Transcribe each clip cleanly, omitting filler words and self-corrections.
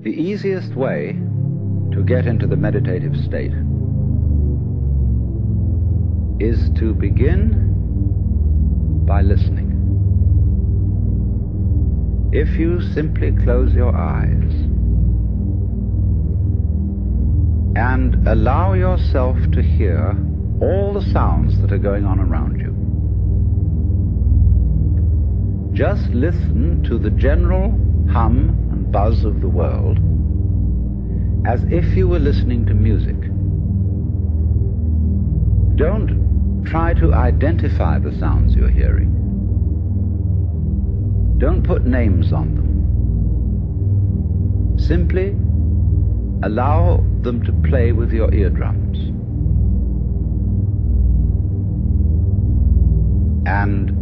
The easiest way to get into the meditative state is to begin by listening. If you simply close your eyes and allow yourself to hear all the sounds that are going on around you, just listen to the general hum and buzz of the world as if you were listening to music. Don't try to identify the sounds you're hearing. Don't put names on them. Simply allow them to play with your eardrums. And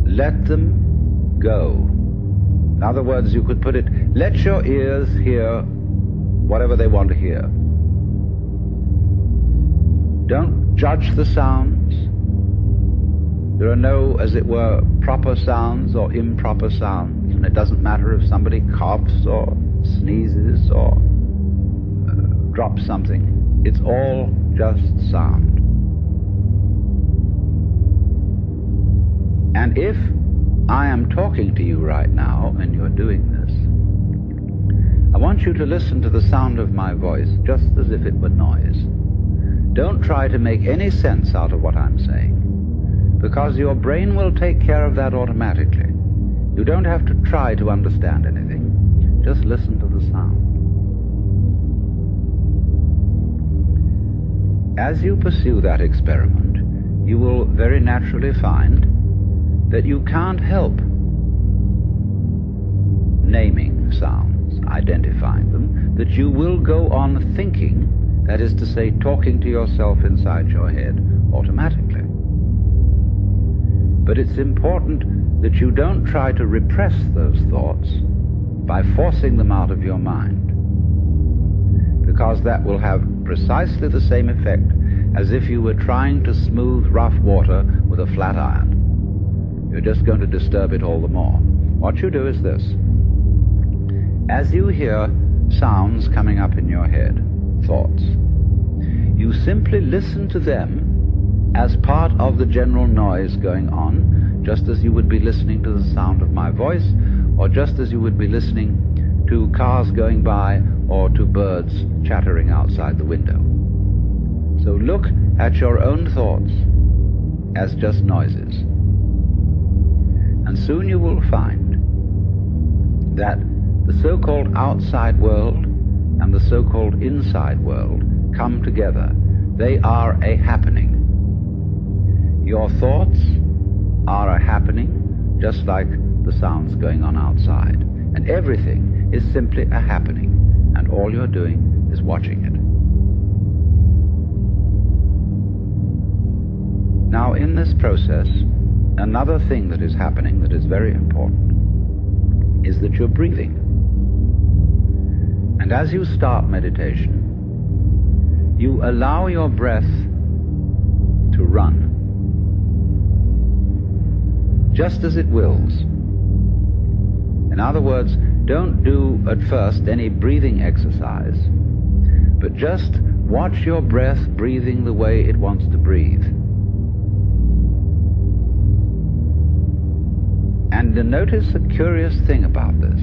let them go. In other words, you could put it, let your ears hear whatever they want to hear. Don't judge the sounds. There are no, as it were, proper sounds or improper sounds, and it doesn't matter if somebody coughs or sneezes or drops something. It's all just sound. And if I am talking to you right now and you're doing this, I want you to listen to the sound of my voice just as if it were noise. Don't try to make any sense out of what I'm saying, because your brain will take care of that automatically. You don't have to try to understand anything. Just listen to the sound. As you pursue that experiment, you will very naturally find that you can't help naming sounds, identifying them, that you will go on thinking, that is to say, talking to yourself inside your head automatically. But it's important that you don't try to repress those thoughts by forcing them out of your mind, because that will have precisely the same effect as if you were trying to smooth rough water with a flat iron. You're just going to disturb it all the more. What you do is this. As you hear sounds coming up in your head, thoughts, you simply listen to them as part of the general noise going on, just as you would be listening to the sound of my voice, or just as you would be listening to cars going by or to birds chattering outside the window. So look at your own thoughts as just noises. And soon you will find that the so-called outside world and the so-called inside world come together. They are a happening. Your thoughts are a happening, just like the sounds going on outside. And everything is simply a happening, and all you're doing is watching it. Now, in this process, another thing that is happening that is very important is that you're breathing. And as you start meditation, you allow your breath to run, just as it wills. In other words, don't do at first any breathing exercise, but just watch your breath breathing the way it wants to breathe. And notice a curious thing about this.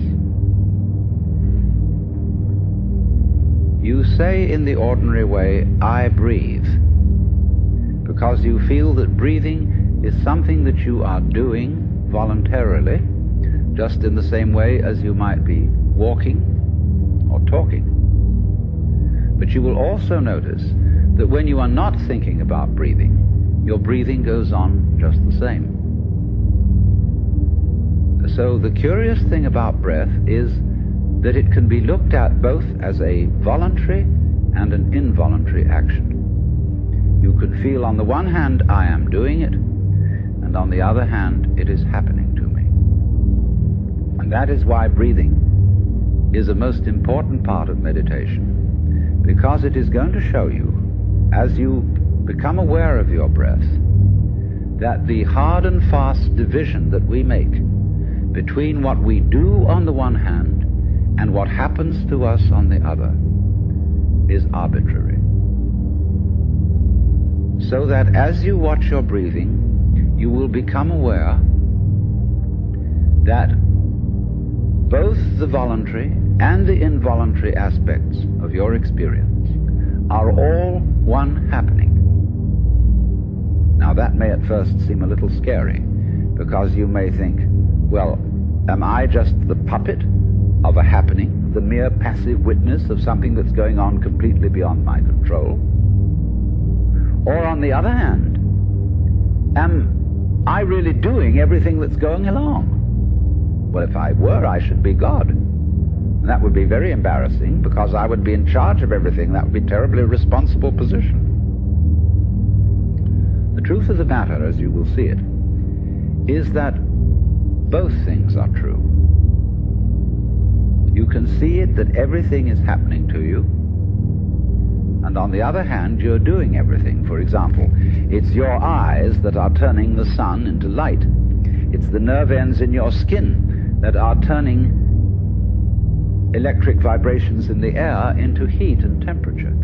You say in the ordinary way, I breathe, because you feel that breathing is something that you are doing voluntarily, just in the same way as you might be walking or talking. But you will also notice that when you are not thinking about breathing, your breathing goes on just the same. So the curious thing about breath is that it can be looked at both as a voluntary and an involuntary action. You can feel on the one hand, I am doing it, and on the other hand, it is happening to me. And that is why breathing is a most important part of meditation, because it is going to show you, as you become aware of your breath, that the hard and fast division that we make between what we do on the one hand and what happens to us on the other is arbitrary. So that as you watch your breathing, you will become aware that both the voluntary and the involuntary aspects of your experience are all one happening. Now that may at first seem a little scary, because you may think, well, am I just the puppet of a happening, the mere passive witness of something that's going on completely beyond my control? Or on the other hand, am I really doing everything that's going along? Well, if I were, I should be God. And that would be very embarrassing, because I would be in charge of everything. That would be a terribly responsible position. The truth of the matter, as you will see it, is that both things are true. You can see it that everything is happening to you, and on the other hand, you're doing everything. For example, it's your eyes that are turning the sun into light. It's the nerve ends in your skin that are turning electric vibrations in the air into heat and temperature.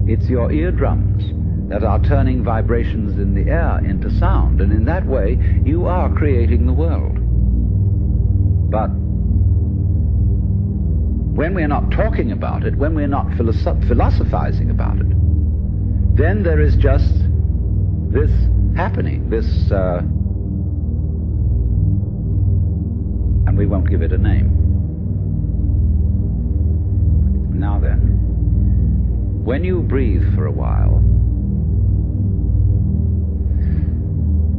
It's your eardrums that are turning vibrations in the air into sound, and in that way you are creating the world. But when we're not talking about it, when we're not philosophizing about it, then there is just this happening, this and we won't give it a name. Now then, when you breathe for a while,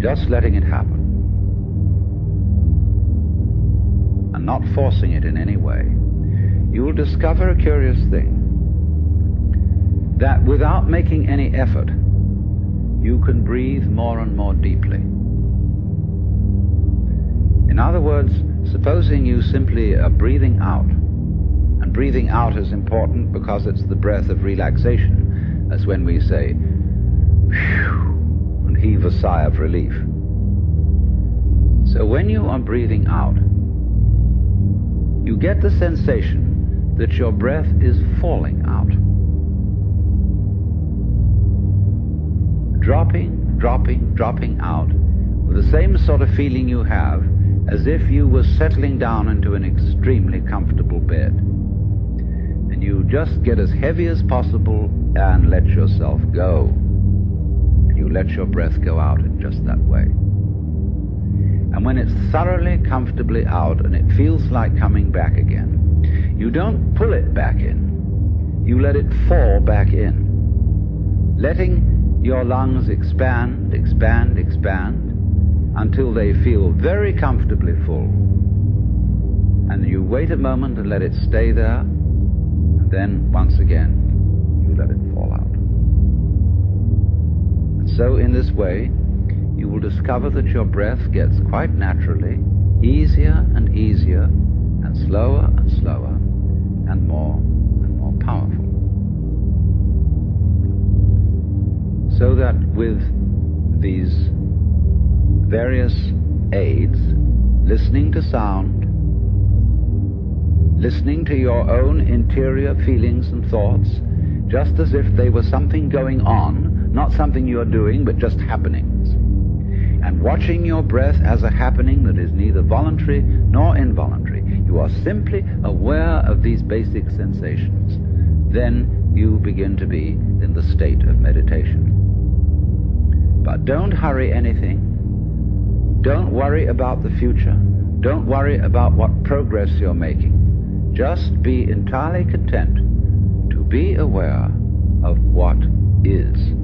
just letting it happen, and not forcing it in any way, you will discover a curious thing, that without making any effort, you can breathe more and more deeply. In other words, supposing you simply are breathing out, and breathing out is important because it's the breath of relaxation, as when we say, phew, and heave a sigh of relief. So when you are breathing out, you get the sensation that your breath is falling out. Dropping, dropping, dropping out, with the same sort of feeling you have as if you were settling down into an extremely comfortable bed. And you just get as heavy as possible and let yourself go. And you let your breath go out in just that way. And when it's thoroughly comfortably out and it feels like coming back again, you don't pull it back in. You let it fall back in, letting your lungs expand, expand, expand, until they feel very comfortably full. And you wait a moment and let it stay there, and then once again you let it fall out. And so in this way you will discover that your breath gets quite naturally easier and easier, and slower and slower, and more powerful. So that with these various aids, listening to sound, listening to your own interior feelings and thoughts, just as if they were something going on, not something you're doing, but just happenings, and watching your breath as a happening that is neither voluntary nor involuntary, you are simply aware of these basic sensations, then you begin to be in the state of meditation. But don't hurry anything. Don't worry about the future. Don't worry about what progress you're making. Just be entirely content to be aware of what is.